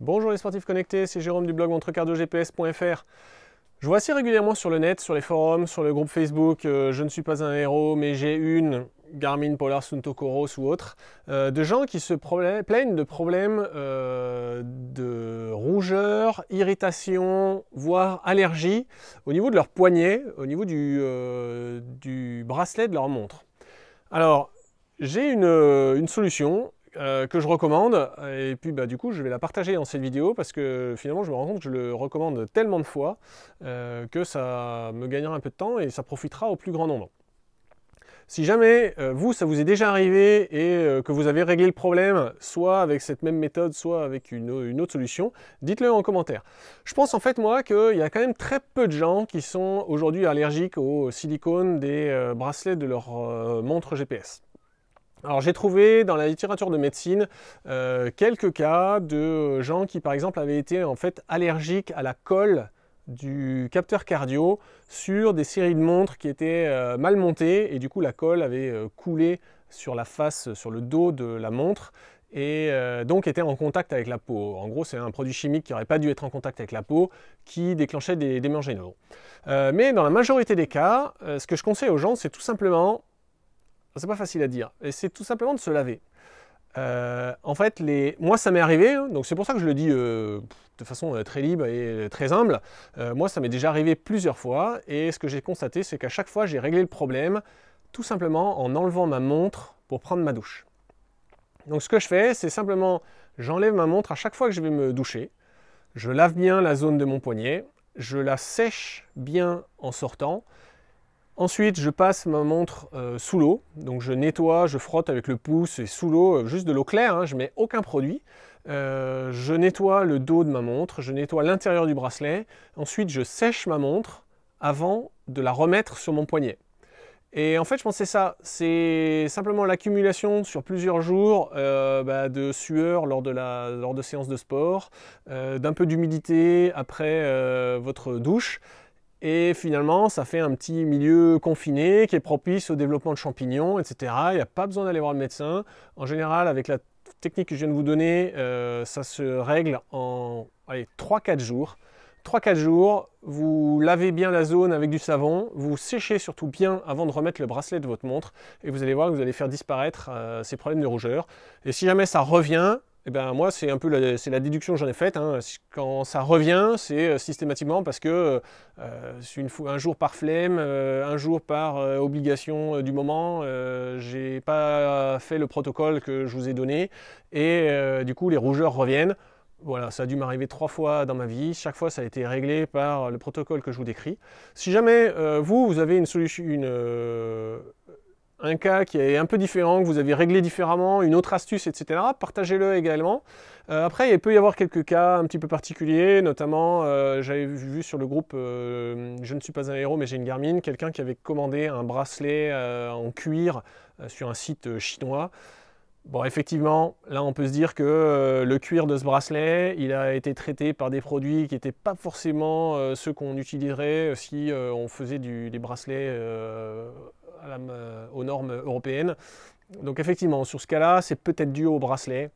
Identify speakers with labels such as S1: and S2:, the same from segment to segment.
S1: Bonjour les sportifs connectés, c'est Jérôme du blog montrecardiogps.fr. Je vois assez régulièrement sur le net, sur les forums, sur le groupe Facebook Je ne suis pas un héros mais j'ai une Garmin Polar Suunto Coros ou autre, de gens qui se plaignent de problèmes de rougeur, irritation, voire allergie au niveau de leur poignet, au niveau du bracelet de leur montre. Alors, j'ai une solution que je recommande, et puis du coup je vais la partager dans cette vidéo parce que finalement je me rends compte que je le recommande tellement de fois que ça me gagnera un peu de temps et ça profitera au plus grand nombre. Si jamais ça vous est déjà arrivé et que vous avez réglé le problème soit avec cette même méthode, soit avec une autre solution, dites-le en commentaire. Je pense en fait moi qu'il y a quand même très peu de gens qui sont aujourd'hui allergiques au silicone des bracelets de leur montre GPS. Alors j'ai trouvé dans la littérature de médecine quelques cas de gens qui par exemple avaient été en fait allergiques à la colle du capteur cardio sur des séries de montres qui étaient mal montées et du coup la colle avait coulé sur la face, sur le dos de la montre et donc était en contact avec la peau. En gros c'est un produit chimique qui n'aurait pas dû être en contact avec la peau qui déclenchait des méangénoses. Mais dans la majorité des cas, ce que je conseille aux gens c'est tout simplement, c'est pas facile à dire, et c'est tout simplement de se laver. En fait, moi ça m'est arrivé, hein, donc c'est pour ça que je le dis de façon très libre et très humble. Moi ça m'est déjà arrivé plusieurs fois, et ce que j'ai constaté c'est qu'à chaque fois j'ai réglé le problème tout simplement en enlevant ma montre pour prendre ma douche. Donc ce que je fais, c'est simplement, j'enlève ma montre à chaque fois que je vais me doucher, je lave bien la zone de mon poignet, je la sèche bien en sortant. Ensuite, je passe ma montre sous l'eau, donc je nettoie, je frotte avec le pouce et sous l'eau, juste de l'eau claire, hein, je ne mets aucun produit. Je nettoie le dos de ma montre, je nettoie l'intérieur du bracelet. Ensuite, je sèche ma montre avant de la remettre sur mon poignet. Et en fait, je pense que c'est ça, c'est simplement l'accumulation sur plusieurs jours de sueur lors de séances de sport, d'un peu d'humidité après votre douche. Et finalement, ça fait un petit milieu confiné qui est propice au développement de champignons, etc. Il n'y a pas besoin d'aller voir le médecin. En général, avec la technique que je viens de vous donner, ça se règle en 3-4 jours. 3-4 jours, vous lavez bien la zone avec du savon, vous séchez surtout bien avant de remettre le bracelet de votre montre et vous allez voir que vous allez faire disparaître ces problèmes de rougeur. Et si jamais ça revient, eh ben moi, c'est un peu la déduction que j'en ai faite. Hein. Quand ça revient, c'est systématiquement parce que un jour par flemme, un jour par obligation du moment, j'ai pas fait le protocole que je vous ai donné et du coup les rougeurs reviennent. Voilà, ça a dû m'arriver 3 fois dans ma vie. Chaque fois, ça a été réglé par le protocole que je vous décris. Si jamais vous avez une solution, un cas qui est un peu différent, que vous avez réglé différemment, une autre astuce, etc., partagez-le également. Après, il peut y avoir quelques cas un petit peu particuliers, notamment, j'avais vu sur le groupe Je ne suis pas un héros, mais j'ai une Garmin, quelqu'un qui avait commandé un bracelet en cuir sur un site chinois. Bon, effectivement, là, on peut se dire que le cuir de ce bracelet, il a été traité par des produits qui n'étaient pas forcément ceux qu'on utiliserait si on faisait des bracelets aux normes européennes. Donc effectivement, sur ce cas-là, c'est peut-être dû au bracelet,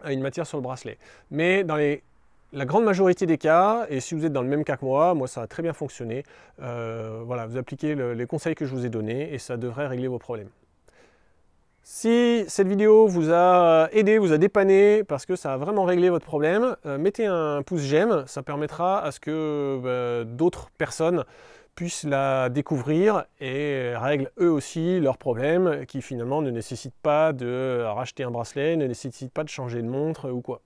S1: à une matière sur le bracelet. Mais dans la grande majorité des cas, et si vous êtes dans le même cas que moi ça a très bien fonctionné, voilà, vous appliquez les conseils que je vous ai donnés et ça devrait régler vos problèmes. Si cette vidéo vous a aidé, vous a dépanné, parce que ça a vraiment réglé votre problème, mettez un pouce j'aime, ça permettra à ce que d'autres personnes puissent la découvrir et règlent eux aussi leurs problèmes qui finalement ne nécessitent pas de racheter un bracelet, ne nécessitent pas de changer de montre ou quoi.